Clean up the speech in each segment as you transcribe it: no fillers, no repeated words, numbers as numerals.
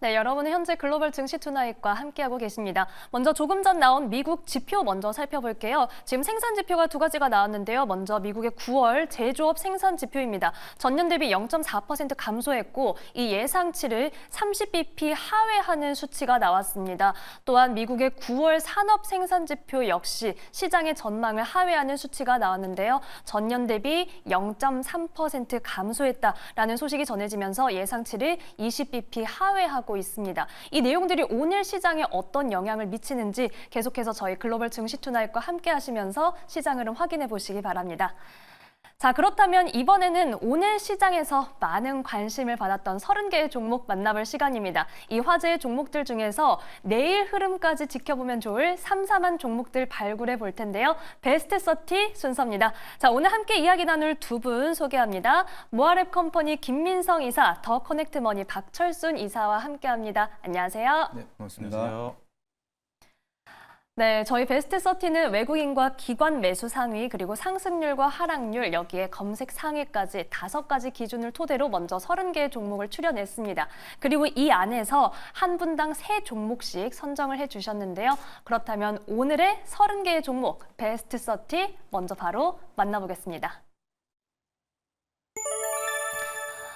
네, 여러분은 현재 글로벌 증시 투나잇과 함께하고 계십니다. 먼저 조금 전 나온 미국 지표 먼저 살펴볼게요. 지금 생산 지표가 두 가지가 나왔는데요. 먼저 미국의 9월 제조업 생산 지표입니다. 전년 대비 0.4% 감소했고 이 예상치를 30bp 하회하는 수치가 나왔습니다. 또한 미국의 9월 산업 생산 지표 역시 시장의 전망을 하회하는 수치가 나왔는데요. 전년 대비 0.3% 감소했다라는 소식이 전해지면서 예상치를 20bp 하회하고 있습니다. 이 내용들이 오늘 시장에 어떤 영향을 미치는지 계속해서 저희 글로벌 증시 투나잇과 함께 하시면서 시장 흐름 확인해 보시기 바랍니다. 자, 그렇다면 이번에는 오늘 시장에서 많은 관심을 받았던 30개의 종목 만나볼 시간입니다. 이 화제의 종목들 중에서 내일 흐름까지 지켜보면 좋을 삼삼한 종목들 발굴해 볼 텐데요. 베스트 30 순서입니다. 자, 오늘 함께 이야기 나눌 두 분 소개합니다. 모아랩 컴퍼니 김민성 이사, 더 커넥트머니 박철순 이사와 함께합니다. 안녕하세요. 네, 반갑습니다. 안녕하세요. 네, 저희 베스트 30는 외국인과 기관 매수 상위 그리고 상승률과 하락률 여기에 검색 상위까지 5가지 기준을 토대로 먼저 30개의 종목을 추려냈습니다. 그리고 이 안에서 한 분당 3종목씩 선정을 해주셨는데요. 그렇다면 오늘의 30개의 종목 베스트 30 먼저 바로 만나보겠습니다.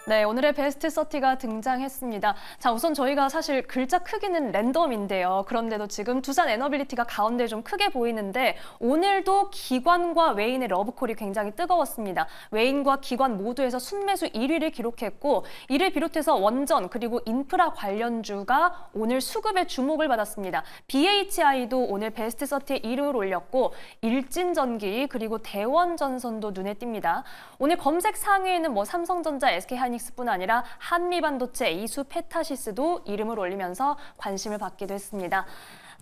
네, 오늘의 베스트 30가 등장했습니다. 자, 우선 저희가 사실 글자 크기는 랜덤인데요. 그런데도 지금 두산 에너빌리티가 가운데 좀 크게 보이는데 오늘도 기관과 외인의 러브콜이 굉장히 뜨거웠습니다. 외인과 기관 모두에서 순매수 1위를 기록했고 이를 비롯해서 원전 그리고 인프라 관련주가 오늘 수급에 주목을 받았습니다. BHI도 오늘 베스트 30에 이름을 올렸고 일진전기 그리고 대원전선도 눈에 띕니다. 오늘 검색 상위에는 삼성전자, SK하이닉스 뿐 아니라 한미반도체, 이수페타시스도 이름을 올리면서 관심을 받기도 했습니다.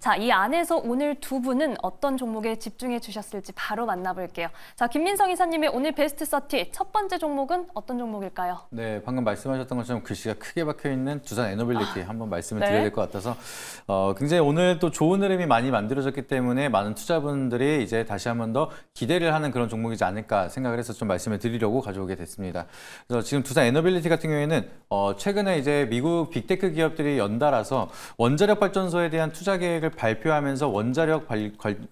자, 이 안에서 오늘 두 분은 어떤 종목에 집중해 주셨을지 바로 만나볼게요. 자, 김민성 이사님의 오늘 베스트 30 첫 번째 종목은 어떤 종목일까요? 네, 방금 말씀하셨던 것처럼 글씨가 크게 박혀있는 두산 에너빌리티 한번 말씀을 네. 드려야 될 것 같아서 굉장히 오늘 또 좋은 흐름이 많이 만들어졌기 때문에 많은 투자분들이 이제 다시 한번 더 기대를 하는 그런 종목이지 않을까 생각을 해서 좀 말씀을 드리려고 가져오게 됐습니다. 그래서 지금 두산 에너빌리티 같은 경우에는 최근에 이제 미국 빅테크 기업들이 연달아서 원자력 발전소에 대한 투자 계획을 발표하면서 원자력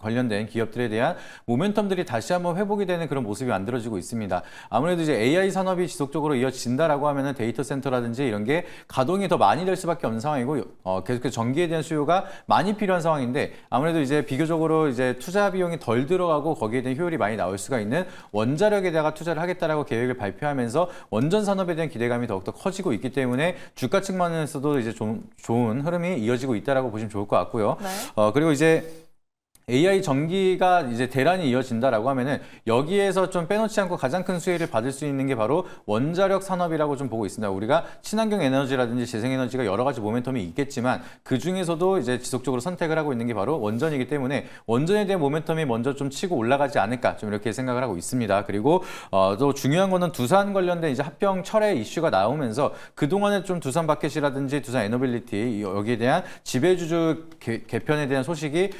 관련된 기업들에 대한 모멘텀들이 다시 한번 회복이 되는 그런 모습이 만들어지고 있습니다. 아무래도 이제 AI 산업이 지속적으로 이어진다라고 하면은 데이터 센터라든지 이런 게 가동이 더 많이 될 수밖에 없는 상황이고 계속해서 전기에 대한 수요가 많이 필요한 상황인데 아무래도 이제 비교적으로 이제 투자 비용이 덜 들어가고 거기에 대한 효율이 많이 나올 수가 있는 원자력에다가 투자를 하겠다라고 계획을 발표하면서 원전 산업에 대한 기대감이 더욱더 커지고 있기 때문에 주가 측면에서도 이제 좀 좋은 흐름이 이어지고 있다라고 보시면 좋을 것 같고요. 네. 그리고 이제 AI 전기가 이제 대란이 이어진다라고 하면은 여기에서 좀 빼놓지 않고 가장 큰 수혜를 받을 수 있는 게 바로 원자력 산업이라고 좀 보고 있습니다. 우리가 친환경 에너지라든지 재생에너지가 여러 가지 모멘텀이 있겠지만 그 중에서도 이제 지속적으로 선택을 하고 있는 게 바로 원전이기 때문에 원전에 대한 모멘텀이 먼저 좀 치고 올라가지 않을까 좀 이렇게 생각을 하고 있습니다. 그리고 또 중요한 거는 두산 관련된 이제 합병 철회 이슈가 나오면서 그동안에 좀 두산 마켓이라든지 두산 에너빌리티 여기에 대한 지배주주 개편에 대한 소식이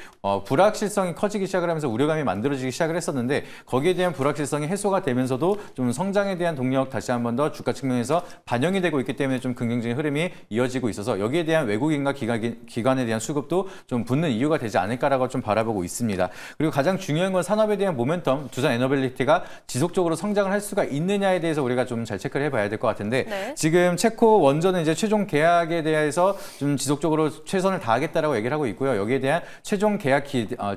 불확실성이 커지기 시작을 하면서 우려감이 만들어지기 시작을 했었는데 거기에 대한 불확실성이 해소가 되면서도 좀 성장에 대한 동력 다시 한번 더 주가 측면에서 반영이 되고 있기 때문에 좀 긍정적인 흐름이 이어지고 있어서 여기에 대한 외국인과 기관에 대한 수급도 좀 붙는 이유가 되지 않을까라고 좀 바라보고 있습니다. 그리고 가장 중요한 건 산업에 대한 모멘텀, 두산 에너빌리티가 지속적으로 성장을 할 수가 있느냐에 대해서 우리가 좀 잘 체크를 해봐야 될 것 같은데 네. 지금 체코 원전은 이제 최종 계약에 대해서 좀 지속적으로 최선을 다하겠다라고 얘기를 하고 있고요. 여기에 대한 최종 계약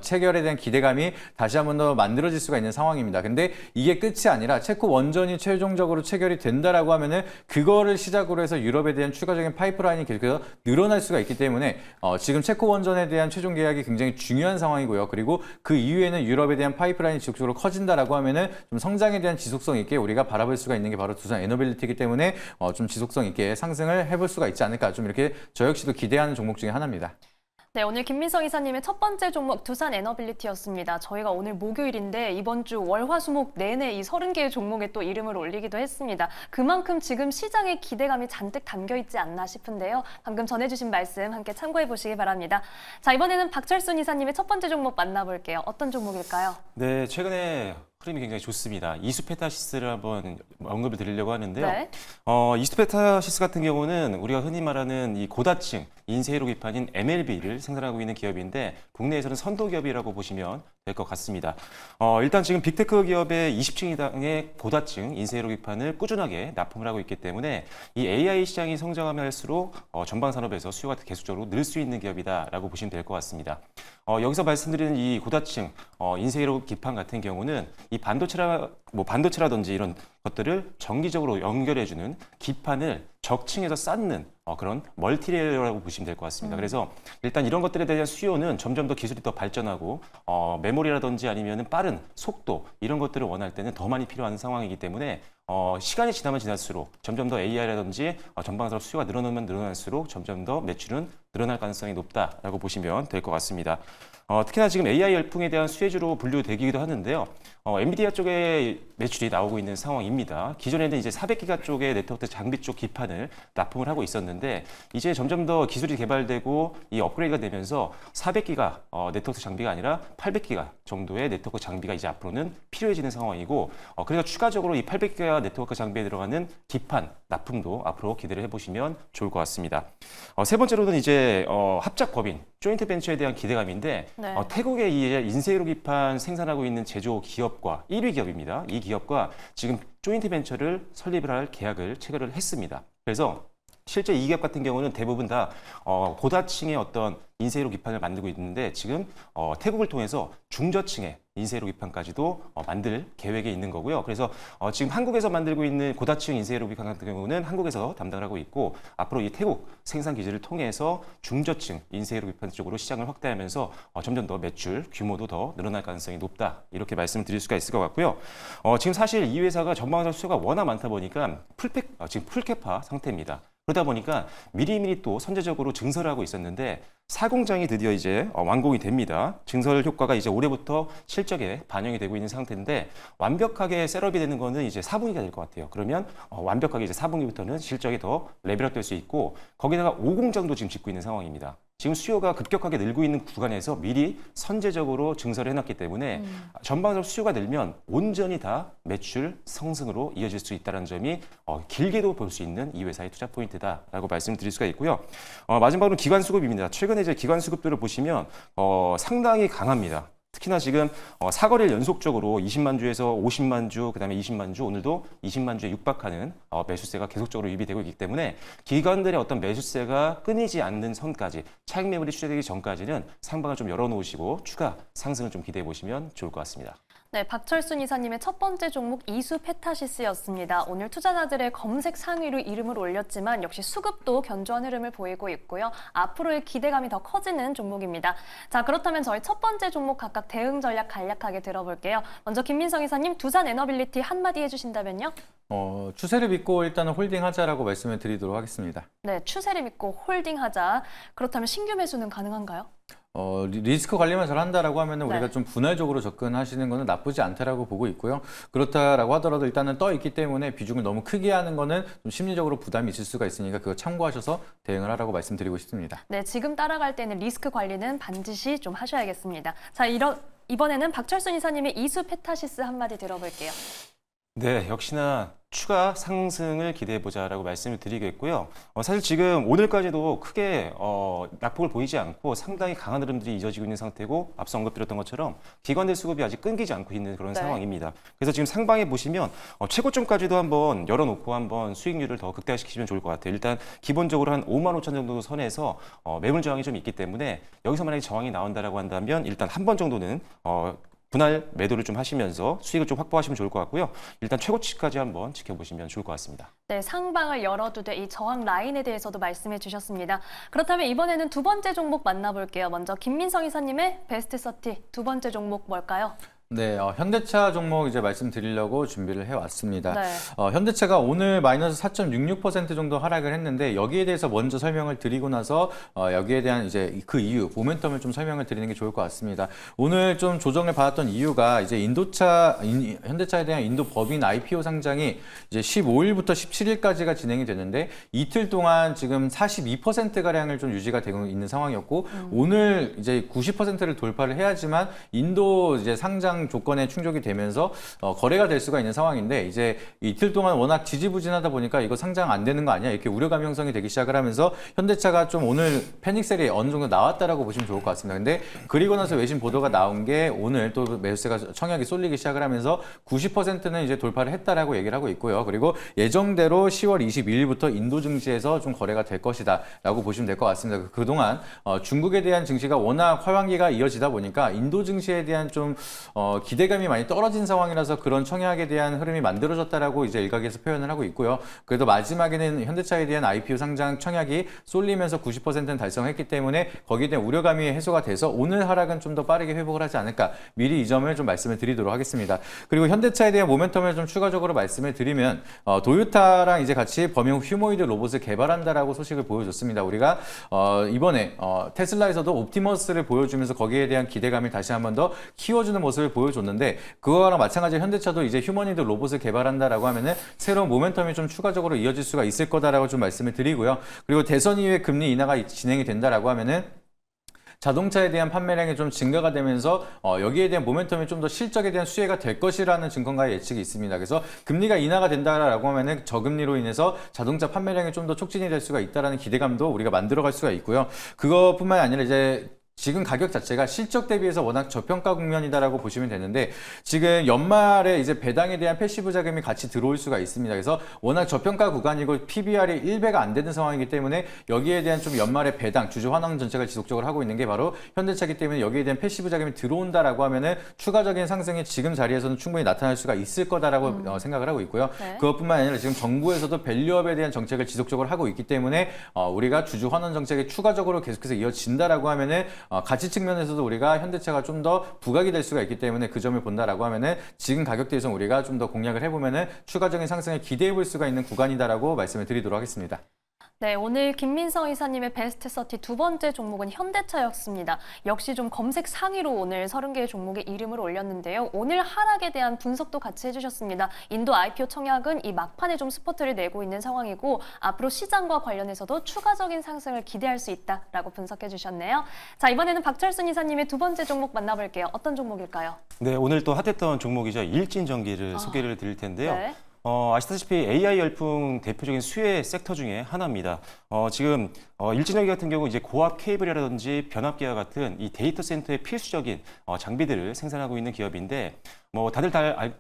체결에 대한 기대감이 다시 한번 더 만들어질 수가 있는 상황입니다. 근데 이게 끝이 아니라 체코 원전이 최종적으로 체결이 된다라고 하면은 그거를 시작으로 해서 유럽에 대한 추가적인 파이프라인이 계속해서 늘어날 수가 있기 때문에 지금 체코 원전에 대한 최종 계약이 굉장히 중요한 상황이고요. 그리고 그 이후에는 유럽에 대한 파이프라인이 지속적으로 커진다라고 하면은 좀 성장에 대한 지속성 있게 우리가 바라볼 수가 있는 게 바로 두산 에너빌리티이기 때문에 좀 지속성 있게 상승을 해볼 수가 있지 않을까 좀 이렇게 저 역시도 기대하는 종목 중에 하나입니다. 네, 오늘 김민성 이사님의 첫 번째 종목 두산 에너빌리티였습니다. 저희가 오늘 목요일인데 이번 주 월화수목 내내 이 30개의 종목에 또 이름을 올리기도 했습니다. 그만큼 지금 시장에 기대감이 잔뜩 담겨 있지 않나 싶은데요. 방금 전해주신 말씀 함께 참고해 보시기 바랍니다. 자, 이번에는 박철순 이사님의 첫 번째 종목 만나볼게요. 어떤 종목일까요? 네, 최근에 흐름이 굉장히 좋습니다. 이수페타시스를 한번 언급을 드리려고 하는데요. 네. 이수페타시스 같은 경우는 우리가 흔히 말하는 이 고다층 인쇄회로 기판인 MLB를 생산하고 있는 기업인데 국내에서는 선도 기업이라고 보시면 될 것 같습니다. 일단 지금 빅테크 기업의 20층 이상의 고다층 인쇄회로 기판을 꾸준하게 납품을 하고 있기 때문에 이 AI 시장이 성장하면 할수록 전방 산업에서 수요가 계속적으로 늘 수 있는 기업이다라고 보시면 될 것 같습니다. 여기서 말씀드리는 이 고다층 인쇄회로 기판 같은 경우는 이 반도체라든지 이런 것들을 정기적으로 연결해주는 기판을 적층에서 쌓는 그런 멀티레이어라고 보시면 될 것 같습니다. 그래서 일단 이런 것들에 대한 수요는 점점 더 기술이 더 발전하고 메모리라든지 아니면 빠른 속도 이런 것들을 원할 때는 더 많이 필요한 상황이기 때문에 시간이 지나면 지날수록 점점 더 AI라든지 전방산업 수요가 늘어나면 늘어날수록 점점 더 매출은 늘어날 가능성이 높다라고 보시면 될 것 같습니다. 특히나 지금 AI 열풍에 대한 수혜주로 분류되기도 하는데요. 엔비디아 쪽에 매출이 나오고 있는 상황입니다. 기존에는 이제 400기가 쪽의 네트워크 장비 쪽 기판을 납품을 하고 있었는데 이제 점점 더 기술이 개발되고 이 업그레이드가 되면서 400기가 네트워크 장비가 아니라 800기가 정도의 네트워크 장비가 이제 앞으로는 필요해지는 상황이고 그래서 추가적으로 이 800기가 네트워크 장비에 들어가는 기판 납품도 앞으로 기대를 해보시면 좋을 것 같습니다. 세 번째로는 이제 합작 법인 조인트 벤처에 대한 기대감인데 네. 태국의 이 인쇄회로 기판 생산하고 있는 제조 기업과 1위 기업입니다. 이 기업과 지금 조인트 벤처를 설립을 할 계약을 체결을 했습니다. 그래서 실제 이 기업 같은 경우는 대부분 다 고다층의 어떤 인쇄회로 기판을 만들고 있는데 지금 태국을 통해서 중저층의 인쇄회로 기판까지도 만들 계획에 있는 거고요. 그래서 지금 한국에서 만들고 있는 고다층 인쇄회로 기판 같은 경우는 한국에서 담당을 하고 있고 앞으로 이 태국 생산 기지를 통해서 중저층 인쇄회로 기판 쪽으로 시장을 확대하면서 점점 더 매출 규모도 더 늘어날 가능성이 높다 이렇게 말씀을 드릴 수가 있을 것 같고요. 지금 사실 이 회사가 전방산 수요가 워낙 많다 보니까 지금 풀캐파 상태입니다. 그러다 보니까 미리미리 또 선제적으로 증설을 하고 있었는데 사공장이 드디어 이제 완공이 됩니다. 증설 효과가 이제 올해부터 실적에 반영이 되고 있는 상태인데 완벽하게 셋업이 되는 거는 이제 4분기가 될 것 같아요. 그러면 완벽하게 이제 4분기부터는 실적이 더 레벨업 될 수 있고 거기다가 5공장도 지금 짓고 있는 상황입니다. 지금 수요가 급격하게 늘고 있는 구간에서 미리 선제적으로 증설을 해놨기 때문에 전방적으로 수요가 늘면 온전히 다 매출 상승으로 이어질 수 있다는 점이 길게도 볼 수 있는 이 회사의 투자 포인트다라고 말씀을 드릴 수가 있고요. 마지막으로 기관 수급입니다. 최근에 이제 기관 수급들을 보시면 상당히 강합니다. 특히나 지금 4거래일 연속적으로 20만 주에서 50만 주, 그다음에 20만 주, 오늘도 20만 주에 육박하는 매수세가 계속적으로 유입이 되고 있기 때문에 기관들의 어떤 매수세가 끊이지 않는 선까지 차익 매물이 출시되기 전까지는 상방을 좀 열어놓으시고 추가 상승을 좀 기대해 보시면 좋을 것 같습니다. 네, 박철순 이사님의 첫 번째 종목 이수페타시스였습니다. 오늘 투자자들의 검색 상위로 이름을 올렸지만 역시 수급도 견조한 흐름을 보이고 있고요. 앞으로의 기대감이 더 커지는 종목입니다. 자, 그렇다면 저희 첫 번째 종목 각각 대응 전략 간략하게 들어볼게요. 먼저 김민성 이사님, 두산 에너빌리티 한마디 해주신다면요? 추세를 믿고 일단은 홀딩하자라고 말씀을 드리도록 하겠습니다. 네, 추세를 믿고 홀딩하자. 그렇다면 신규 매수는 가능한가요? 리스크 관리만 잘 한다라고 하면 네. 우리가 좀 분할적으로 접근하시는 거는 나쁘지 않다라고 보고 있고요. 그렇다라고 하더라도 일단은 떠 있기 때문에 비중을 너무 크게 하는 거는 좀 심리적으로 부담이 있을 수가 있으니까 그거 참고하셔서 대응을 하라고 말씀드리고 싶습니다. 네, 지금 따라갈 때는 리스크 관리는 반드시 좀 하셔야겠습니다. 자, 이번에는 박철순 이사님의 이수페타시스 한마디 들어볼게요. 네, 역시나 추가 상승을 기대해보자라고 말씀을 드리겠고요. 사실 지금 오늘까지도 크게 낙폭을 보이지 않고 상당히 강한 흐름들이 이어지고 있는 상태고 앞서 언급드렸던 것처럼 기관들 수급이 아직 끊기지 않고 있는 그런 네. 상황입니다. 그래서 지금 상방에 보시면 최고점까지도 한번 열어놓고 한번 수익률을 더 극대화시키시면 좋을 것 같아요. 일단 기본적으로 한 5만 5천 정도 선에서 매물 저항이 좀 있기 때문에 여기서 만약에 저항이 나온다라고 한다면 일단 한 번 정도는 분할 매도를 좀 하시면서 수익을 좀 확보하시면 좋을 것 같고요. 일단 최고치까지 한번 지켜보시면 좋을 것 같습니다. 네, 상방을 열어두되 이 저항 라인에 대해서도 말씀해 주셨습니다. 그렇다면 이번에는 두 번째 종목 만나볼게요. 먼저 김민성 이사님의 베스트 30 두 번째 종목 뭘까요? 네, 현대차 종목 이제 말씀드리려고 준비를 해왔습니다. 네. 현대차가 오늘 마이너스 4.66% 정도 하락을 했는데 여기에 대해서 먼저 설명을 드리고 나서 여기에 대한 이제 그 이유, 모멘텀을 좀 설명을 드리는 게 좋을 것 같습니다. 오늘 좀 조정을 받았던 이유가 이제 현대차에 대한 인도 법인 IPO 상장이 이제 15일부터 17일까지가 진행이 됐는데 이틀 동안 지금 42%가량을 좀 유지가 되고 있는 상황이었고 오늘 이제 90%를 돌파를 해야지만 인도 이제 상장 시장 조건에 충족이 되면서 거래가 될 수가 있는 상황인데 이제 이틀 동안 워낙 지지부진하다 보니까 이거 상장 안 되는 거 아니야? 이렇게 우려감이 형성이 되기 시작을 하면서 현대차가 좀 오늘 패닉셀이 어느 정도 나왔다라고 보시면 좋을 것 같습니다. 근데 그리고 나서 외신 보도가 나온 게 오늘 또 매수세가 청약이 쏠리기 시작을 하면서 90%는 이제 돌파를 했다라고 얘기를 하고 있고요. 그리고 예정대로 10월 22일부터 인도 증시에서 좀 거래가 될 것이다라고 보시면 될 것 같습니다. 그동안 중국에 대한 증시가 워낙 화환기가 이어지다 보니까 인도 증시에 대한 좀 기대감이 많이 떨어진 상황이라서 그런 청약에 대한 흐름이 만들어졌다라고 이제 일각에서 표현을 하고 있고요. 그래도 마지막에는 현대차에 대한 IPO 상장 청약이 쏠리면서 90%는 달성했기 때문에 거기에 대한 우려감이 해소가 돼서 오늘 하락은 좀 더 빠르게 회복을 하지 않을까 미리 이 점을 좀 말씀을 드리도록 하겠습니다. 그리고 현대차에 대한 모멘텀을 좀 추가적으로 말씀을 드리면 도요타랑 이제 같이 범용 휴머노이드 로봇을 개발한다라고 소식을 보여줬습니다. 우리가 이번에 테슬라에서도 옵티머스를 보여주면서 거기에 대한 기대감을 다시 한 번 더 키워주는 모습을 보여줬는데 그거랑 마찬가지로 현대차도 이제 휴머노이드 로봇을 개발한다라고 하면은 새로운 모멘텀이 좀 추가적으로 이어질 수가 있을 거다라고 좀 말씀을 드리고요. 그리고 대선 이후에 금리 인하가 진행이 된다라고 하면은 자동차에 대한 판매량이 좀 증가가 되면서 여기에 대한 모멘텀이 좀 더 실적에 대한 수혜가 될 것이라는 증권가의 예측이 있습니다. 그래서 금리가 인하가 된다라고 하면은 저금리로 인해서 자동차 판매량이 좀 더 촉진이 될 수가 있다라는 기대감도 우리가 만들어갈 수가 있고요. 그것뿐만 아니라 이제 지금 가격 자체가 실적 대비해서 워낙 저평가 국면이다라고 보시면 되는데 지금 연말에 이제 배당에 대한 패시브 자금이 같이 들어올 수가 있습니다. 그래서 워낙 저평가 구간이고 PBR이 1배가 안 되는 상황이기 때문에 여기에 대한 좀 연말에 배당, 주주 환원 정책을 지속적으로 하고 있는 게 바로 현대차이기 때문에 여기에 대한 패시브 자금이 들어온다라고 하면은 추가적인 상승이 지금 자리에서는 충분히 나타날 수가 있을 거다라고 생각을 하고 있고요. 네. 그것뿐만 아니라 지금 정부에서도 밸류업에 대한 정책을 지속적으로 하고 있기 때문에 우리가 주주 환원 정책이 추가적으로 계속해서 이어진다라고 하면은 가치 측면에서도 우리가 현대차가 좀 더 부각이 될 수가 있기 때문에 그 점을 본다라고 하면은 지금 가격대에서 우리가 좀 더 공략을 해보면은 추가적인 상승을 기대해 볼 수가 있는 구간이다라고 말씀을 드리도록 하겠습니다. 네, 오늘 김민성 이사님의 베스트 30 두 번째 종목은 현대차였습니다. 역시 좀 검색 상위로 오늘 30개의 종목에 이름을 올렸는데요. 오늘 하락에 대한 분석도 같이 해주셨습니다. 인도 IPO 청약은 이 막판에 좀 스포트를 내고 있는 상황이고 앞으로 시장과 관련해서도 추가적인 상승을 기대할 수 있다라고 분석해 주셨네요. 자, 이번에는 박철순 이사님의 두 번째 종목 만나볼게요. 어떤 종목일까요? 네, 오늘 또 핫했던 종목이죠. 일진전기를 소개를 드릴 텐데요. 네. 아시다시피 AI 열풍 대표적인 수혜 섹터 중에 하나입니다. 지금 일진전기 같은 경우 이제 고압 케이블이라든지 변압기와 같은 이 데이터 센터의 필수적인 장비들을 생산하고 있는 기업인데 뭐 다들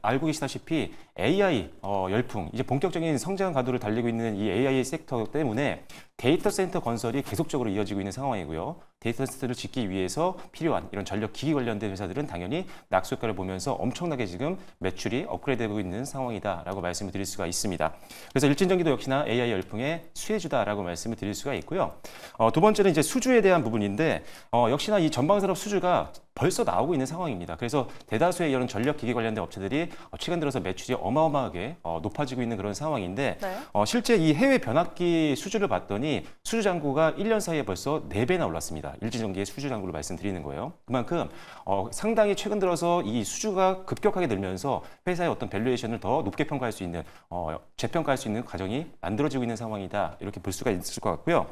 알고 계시다시피 AI 열풍 이제 본격적인 성장 가도를 달리고 있는 이 AI 섹터 때문에 데이터 센터 건설이 계속적으로 이어지고 있는 상황이고요. 데이터 센터를 짓기 위해서 필요한 이런 전력 기기 관련된 회사들은 당연히 낙수 효과를 보면서 엄청나게 지금 매출이 업그레이드되고 있는 상황이다라고 말씀을 드릴 수가 있습니다. 그래서 일진전기도 역시나 AI 열풍의 수혜주다라고 말씀을 드릴 수가 있고요. 두 번째는 이제 수주에 대한 부분인데 역시나 이 전방산업 수주가 벌써 나오고 있는 상황입니다. 그래서 대다수의 이런 전력기기 관련된 업체들이 최근 들어서 매출이 어마어마하게 높아지고 있는 그런 상황인데 네. 실제 이 해외 변압기 수주를 봤더니 수주 잔고가 1년 사이에 벌써 4배나 올랐습니다. 일진전기의 수주 잔고를 말씀드리는 거예요. 그만큼 상당히 최근 들어서 이 수주가 급격하게 늘면서 회사의 어떤 밸류에이션을 더 높게 평가할 수 있는 재평가할 수 있는 과정이 만들어지고 있는 상황이다. 이렇게 볼 수가 있을 것 같고요.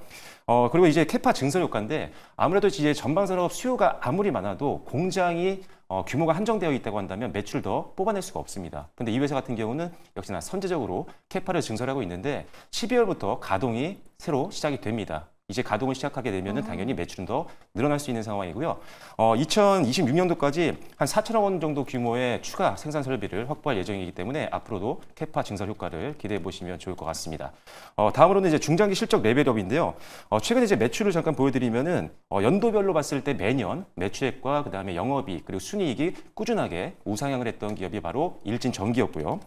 그리고 이제 캐파 증설 효과인데 아무래도 이제 전방산업 수요가 아무리 많아도 공장이 규모가 한정되어 있다고 한다면 매출을 더 뽑아낼 수가 없습니다. 근데 이 회사 같은 경우는 역시나 선제적으로 캐파를 증설하고 있는데 12월부터 가동이 새로 시작이 됩니다. 이제 가동을 시작하게 되면 당연히 매출은 더 늘어날 수 있는 상황이고요. 2026년도까지 한 4천억 원 정도 규모의 추가 생산 설비를 확보할 예정이기 때문에 앞으로도 캐파 증설 효과를 기대해 보시면 좋을 것 같습니다. 다음으로는 이제 중장기 실적 레벨업인데요. 최근 이제 매출을 잠깐 보여드리면은 연도별로 봤을 때 매년 매출액과 그다음에 영업이익 그리고 순이익이 꾸준하게 우상향을 했던 기업이 바로 일진전기였고요.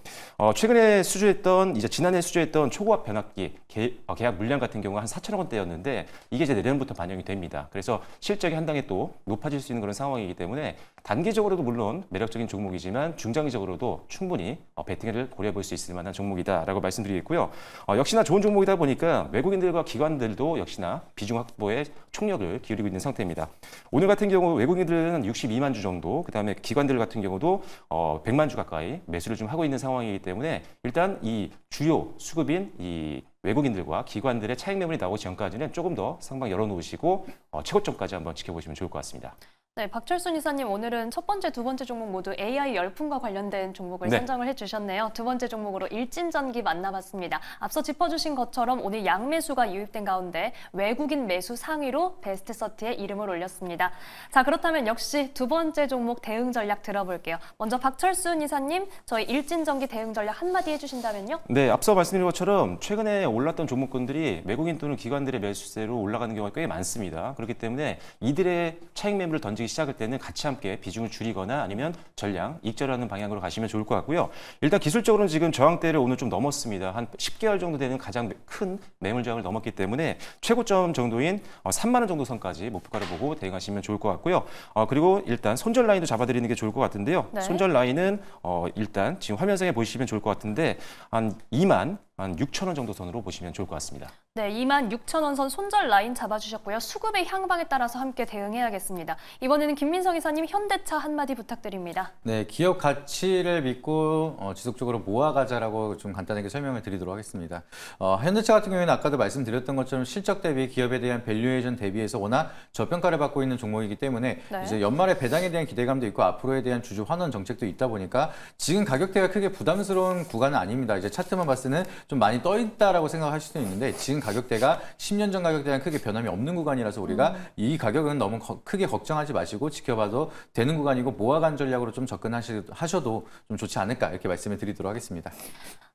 최근에 수주했던 이제 지난해 수주했던 초고압 변압기 계약 물량 같은 경우 한 4천억 원대였는데 이게 이제 내년부터 반영이 됩니다. 그래서 실적이 한 단계 또 높아질 수 있는 그런 상황이기 때문에 단기적으로도 물론 매력적인 종목이지만 중장기적으로도 충분히 베팅을 고려해 볼 수 있을 만한 종목이다라고 말씀드리겠고요. 역시나 좋은 종목이다 보니까 외국인들과 기관들도 역시나 비중 확보에 총력을 기울이고 있는 상태입니다. 오늘 같은 경우 외국인들은 62만 주 정도, 그다음에 기관들 같은 경우도 100만 주 가까이 매수를 좀 하고 있는 상황이기 때문에 일단 이 주요 수급인 이 외국인들과 기관들의 차익 매물이 나오기 전까지는 조금 더 상방 열어놓으시고 최고점까지 한번 지켜보시면 좋을 것 같습니다. 네, 박철순 이사님 오늘은 첫 번째, 두 번째 종목 모두 AI 열풍과 관련된 종목을 네. 선정을 해주셨네요. 두 번째 종목으로 일진전기 만나봤습니다. 앞서 짚어주신 것처럼 오늘 양매수가 유입된 가운데 외국인 매수 상위로 베스트 30에 이름을 올렸습니다. 자, 그렇다면 역시 두 번째 종목 대응 전략 들어볼게요. 먼저 박철순 이사님, 저희 일진전기 대응 전략 한마디 해주신다면요? 네, 앞서 말씀드린 것처럼 최근에 올랐던 종목군들이 외국인 또는 기관들의 매수세로 올라가는 경우가 꽤 많습니다. 그렇기 때문에 이들의 차익 매물을 던지기 시작할 때는 같이 함께 비중을 줄이거나 아니면 전량 익절하는 방향으로 가시면 좋을 것 같고요. 일단 기술적으로는 지금 저항대를 오늘 좀 넘었습니다. 한 10개월 정도 되는 가장 큰 매물 저항을 넘었기 때문에 최고점 정도인 3만 원 정도 선까지 목표가를 보고 대응하시면 좋을 것 같고요. 그리고 일단 손절 라인도 잡아드리는 게 좋을 것 같은데요. 네. 손절 라인은 일단 지금 화면상에 보시면 좋을 것 같은데 한 2만 6천 원 정도 선으로 보시면 좋을 것 같습니다. 네, 26,000원 선 손절 라인 잡아주셨고요. 수급의 향방에 따라서 함께 대응해야겠습니다. 이번에는 김민성 이사님 현대차 한마디 부탁드립니다. 네, 기업 가치를 믿고 지속적으로 모아가자라고 좀 간단하게 설명을 드리도록 하겠습니다. 현대차 같은 경우에는 아까도 말씀드렸던 것처럼 실적 대비 기업에 대한 밸류에이션 대비해서 워낙 저평가를 받고 있는 종목이기 때문에 네. 이제 연말에 배당에 대한 기대감도 있고 앞으로에 대한 주주 환원 정책도 있다 보니까 지금 가격대가 크게 부담스러운 구간은 아닙니다. 이제 차트만 봤을 때는 좀 많이 떠 있다라고 생각하실 수도 있는데 지금 가격대가 10년 전 가격대랑 크게 변함이 없는 구간이라서 우리가 이 가격은 너무 크게 걱정하지 마시고 지켜봐도 되는 구간이고 모아간 전략으로 좀 접근하셔도 좀 좋지 않을까 이렇게 말씀을 드리도록 하겠습니다.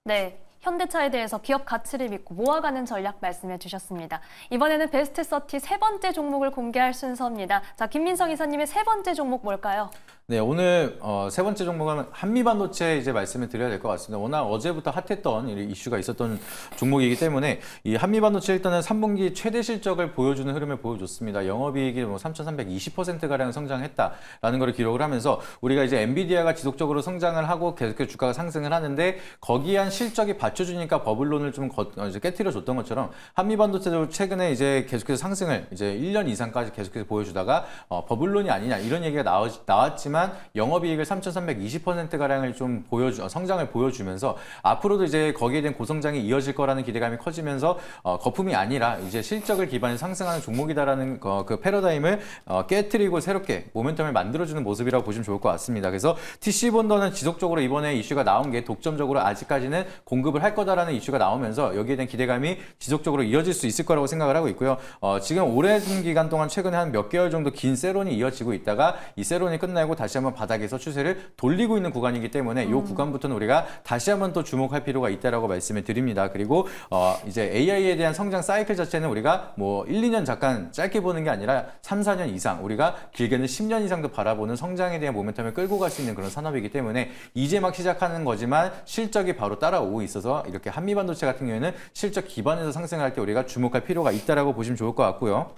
네, 현대차에 대해서 기업 가치를 믿고 모아가는 전략 말씀해 주셨습니다. 이번에는 베스트 30 세 번째 종목을 공개할 순서입니다. 자, 김민성 이사님의 세 번째 종목 뭘까요? 네, 오늘 세 번째 종목은 한미반도체 이제 말씀을 드려야 될 것 같습니다. 워낙 어제부터 핫했던 이슈가 있었던 종목이기 때문에 이 한미반도체 일단은 3분기 최대 실적을 보여주는 흐름을 보여줬습니다. 영업이익이 3,320%가량 성장했다라는 것을 기록을 하면서 우리가 이제 엔비디아가 지속적으로 성장을 하고 계속해서 주가가 상승을 하는데 거기에 한 실적이 받쳐주니까 버블론을 좀 이제 깨트려줬던 것처럼 한미반도체도 최근에 이제 계속해서 상승을 이제 1년 이상까지 계속해서 보여주다가 버블론이 아니냐 이런 얘기가 나왔지만 영업이익을 3,320%가량을 좀 성장을 보여주면서 앞으로도 이제 거기에 대한 고성장이 이어질 거라는 기대감이 커지면서 거품이 아니라 이제 실적을 기반으로 상승하는 종목이다라는 그 패러다임을 깨트리고 새롭게 모멘텀을 만들어주는 모습이라고 보시면 좋을 것 같습니다. 그래서 TC본더는 지속적으로 이번에 이슈가 나온 게 독점적으로 아직까지는 공급을 할 거다라는 이슈가 나오면서 여기에 대한 기대감이 지속적으로 이어질 수 있을 거라고 생각을 하고 있고요. 지금 오랜 기간 동안 최근에 한 몇 개월 정도 긴 세론이 이어지고 있다가 이 세론이 끝나고 다시 한번 바닥에서 추세를 돌리고 있는 구간이기 때문에 이 구간부터는 우리가 다시 한번 또 주목할 필요가 있다라고 말씀을 드립니다. 그리고 이제 AI에 대한 성장 사이클 자체는 우리가 뭐 1, 2년 잠깐 짧게 보는 게 아니라 3, 4년 이상 우리가 길게는 10년 이상도 바라보는 성장에 대한 모멘텀을 끌고 갈 수 있는 그런 산업이기 때문에 이제 막 시작하는 거지만 실적이 바로 따라오고 있어서 이렇게 한미반도체 같은 경우에는 실적 기반에서 상승할 때 우리가 주목할 필요가 있다라고 보시면 좋을 것 같고요.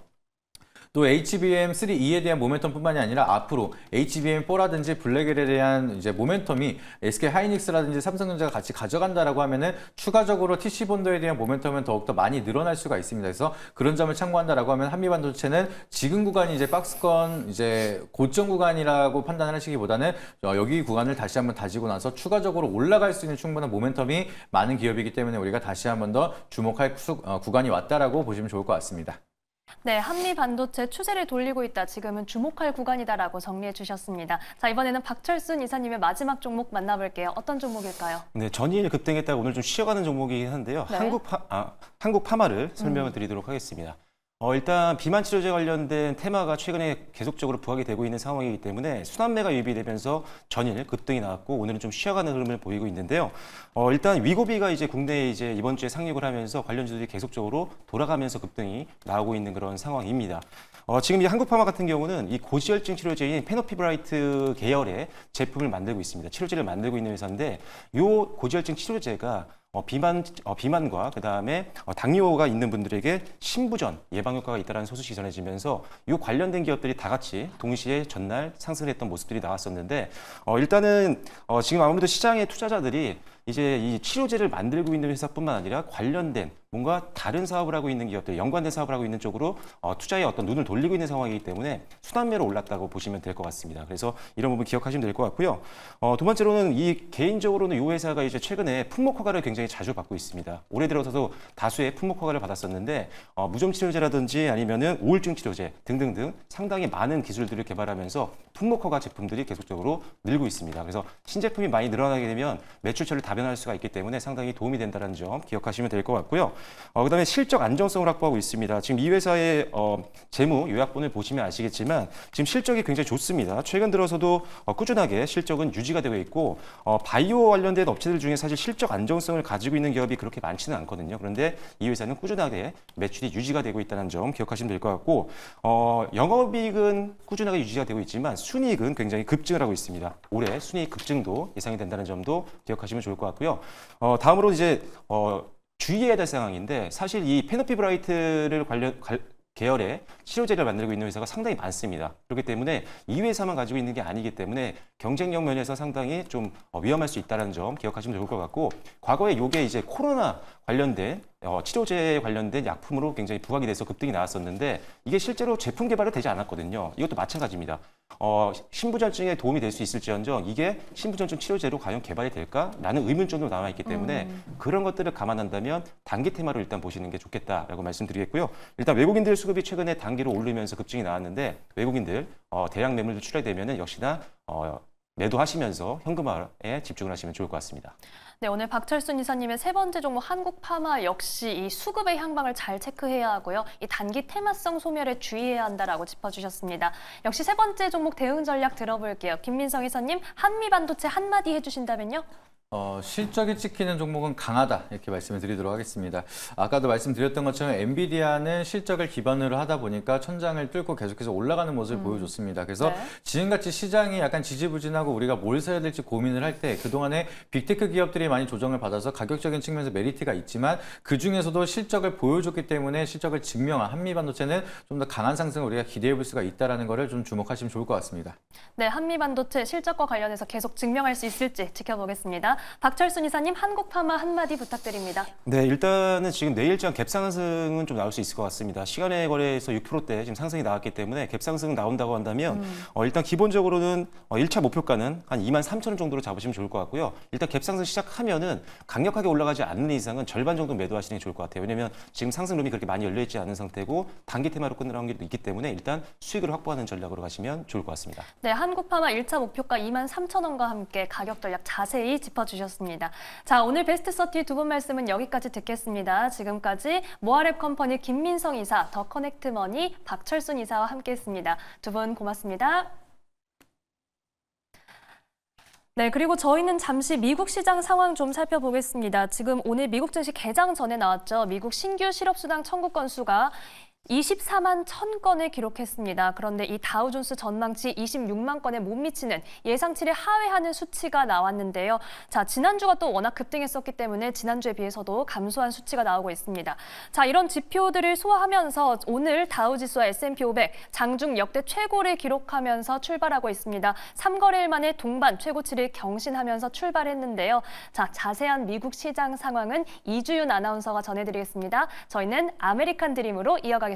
또 HBM3E에 대한 모멘텀뿐만이 아니라 앞으로 HBM4라든지 블랙엘에 대한 이제 모멘텀이 SK 하이닉스라든지 삼성전자가 같이 가져간다라고 하면은 추가적으로 TC본더에 대한 모멘텀은 더욱더 많이 늘어날 수가 있습니다. 그래서 그런 점을 참고한다라고 하면 한미반도체는 지금 구간이 이제 박스권 이제 고점 구간이라고 판단을 하시기보다는 여기 구간을 다시 한번 다지고 나서 추가적으로 올라갈 수 있는 충분한 모멘텀이 많은 기업이기 때문에 우리가 다시 한번 더 주목할 구간이 왔다라고 보시면 좋을 것 같습니다. 네, 한미 반도체 추세를 돌리고 있다. 지금은 주목할 구간이다라고 정리해 주셨습니다. 자, 이번에는 박철순 이사님의 마지막 종목 만나볼게요. 어떤 종목일까요? 네, 전일 급등했다가 오늘 좀 쉬어가는 종목이긴 한데요. 네. 한국 파마를 설명을 드리도록 하겠습니다. 일단 비만 치료제 관련된 테마가 최근에 계속적으로 부각이 되고 있는 상황이기 때문에 순환매가 유입이 되면서 전일 급등이 나왔고 오늘은 좀 쉬어가는 흐름을 보이고 있는데요. 일단 위고비가 이제 국내에 이제 이번 주에 상륙을 하면서 관련주들이 계속적으로 돌아가면서 급등이 나오고 있는 그런 상황입니다. 지금 이 한국파마 같은 경우는 이 고지혈증 치료제인 페노피브라이트 계열의 제품을 만들고 있습니다. 치료제를 만들고 있는 회사인데 이 고지혈증 치료제가 비만과 그다음에 당뇨가 있는 분들에게 신부전 예방 효과가 있다는 소식이 전해지면서 이 관련된 기업들이 다 같이 동시에 전날 상승했던 모습들이 나왔었는데 일단은 지금 아무래도 시장의 투자자들이 이제 이 치료제를 만들고 있는 회사뿐만 아니라 관련된 뭔가 다른 사업을 하고 있는 기업들, 연관된 사업을 하고 있는 쪽으로 투자에 어떤 눈을 돌리고 있는 상황이기 때문에 순환매로 올랐다고 보시면 될 것 같습니다. 그래서 이런 부분 기억하시면 될 것 같고요. 두 번째로는 이 개인적으로는 이 회사가 이제 최근에 품목 허가를 굉장히 자주 받고 있습니다. 올해 들어서도 다수의 품목 허가를 받았었는데 무좀 치료제라든지 아니면은 우울증 치료제 등등등 상당히 많은 기술들을 개발하면서 품목 허가 제품들이 계속적으로 늘고 있습니다. 그래서 신제품이 많이 늘어나게 되면 매출처를 다변할 수가 있기 때문에 상당히 도움이 된다는 점 기억하시면 될 것 같고요. 그다음에 실적 안정성을 확보하고 있습니다. 지금 이 회사의 재무 요약본을 보시면 아시겠지만 지금 실적이 굉장히 좋습니다. 최근 들어서도 꾸준하게 실적은 유지가 되고 있고 바이오 관련된 업체들 중에 사실 실적 안정성을 가지고 있는 기업이 그렇게 많지는 않거든요. 그런데 이 회사는 꾸준하게 매출이 유지가 되고 있다는 점 기억하시면 될 것 같고 영업이익은 꾸준하게 유지가 되고 있지만 순이익은 굉장히 급증을 하고 있습니다. 올해 순이익 급증도 예상이 된다는 점도 기억하시면 좋을 것 같고요. 다음으로 이제 주의해야 될 상황인데 사실 이 페노피브라이트를 계열의 치료제를 만들고 있는 회사가 상당히 많습니다. 그렇기 때문에 이 회사만 가지고 있는 게 아니기 때문에 경쟁력 면에서 상당히 좀 위험할 수 있다는 점 기억하시면 좋을 것 같고 과거에 이게 이제 코로나 관련된 치료제 관련된 약품으로 굉장히 부각이 돼서 급등이 나왔었는데 이게 실제로 제품 개발이 되지 않았거든요. 이것도 마찬가지입니다. 신부전증에 도움이 될 수 있을지언정 이게 신부전증 치료제로 과연 개발이 될까라는 의문점도 남아있기 때문에 그런 것들을 감안한다면 단기 테마로 일단 보시는 게 좋겠다라고 말씀드리겠고요. 일단 외국인들 수급이 최근에 단기로 오르면서 급증이 나왔는데 외국인들 대량 매물도 출하되면은 역시나 매도하시면서 현금화에 집중을 하시면 좋을 것 같습니다. 네, 오늘 박철순 이사님의 세 번째 종목 한국파마 역시 이 수급의 향방을 잘 체크해야 하고요. 이 단기 테마성 소멸에 주의해야 한다라고 짚어주셨습니다. 역시 세 번째 종목 대응 전략 들어볼게요. 김민성 이사님, 한미반도체 한마디 해주신다면요? 실적이 찍히는 종목은 강하다 이렇게 말씀을 드리도록 하겠습니다. 아까도 말씀드렸던 것처럼 엔비디아는 실적을 기반으로 하다 보니까 천장을 뚫고 계속해서 올라가는 모습을 보여줬습니다. 그래서 네. 지금같이 시장이 약간 지지부진하고 우리가 뭘 사야 될지 고민을 할 때 그동안에 빅테크 기업들이 많이 조정을 받아서 가격적인 측면에서 메리트가 있지만 그중에서도 실적을 보여줬기 때문에 실적을 증명한 한미반도체는 좀 더 강한 상승을 우리가 기대해 볼 수가 있다는 것을 좀 주목하시면 좋을 것 같습니다. 네, 한미반도체 실적과 관련해서 계속 증명할 수 있을지 지켜보겠습니다. 박철순 이사님, 한국파마 한마디 부탁드립니다. 네, 일단은 지금 내일장 갭상승은 좀 나올 수 있을 것 같습니다. 시간의 거래에서 6%대 지금 상승이 나왔기 때문에 갭상승 나온다고 한다면 일단 기본적으로는 1차 목표가는 한 23,000원 정도로 잡으시면 좋을 것 같고요. 일단 갭상승 시작하면은 강력하게 올라가지 않는 이상은 절반 정도 매도하시는 게 좋을 것 같아요. 왜냐면 지금 상승룸이 그렇게 많이 열려있지 않은 상태고 단기 테마로 끝나는 게 있기 때문에 일단 수익을 확보하는 전략으로 가시면 좋을 것 같습니다. 네, 한국파마 1차 목표가 23,000원과 함께 가격 전략 자세히 짚어주셨습니다. 자, 오늘 베스트 30 두 분 말씀은 여기까지 듣겠습니다. 지금까지 모아랩 컴퍼니 김민성 이사, 더 커넥트 머니 박철순 이사와 함께했습니다. 두 분 고맙습니다. 네, 그리고 저희는 잠시 미국 시장 상황 좀 살펴보겠습니다. 지금 오늘 미국 증시 개장 전에 나왔죠. 미국 신규 실업수당 청구 건수가 24만 1000건을 기록했습니다. 그런데 이 다우존스 전망치 26만 건에 못 미치는 예상치를 하회하는 수치가 나왔는데요. 자, 지난주가 또 워낙 급등했었기 때문에 지난주에 비해서도 감소한 수치가 나오고 있습니다. 자, 이런 지표들을 소화하면서 오늘 다우지수와 S&P 500 장중 역대 최고를 기록하면서 출발하고 있습니다. 3거래일 만에 동반 최고치를 경신하면서 출발했는데요. 자, 자세한 미국 시장 상황은 이주윤 아나운서가 전해드리겠습니다. 저희는 아메리칸 드림으로 이어가겠습니다.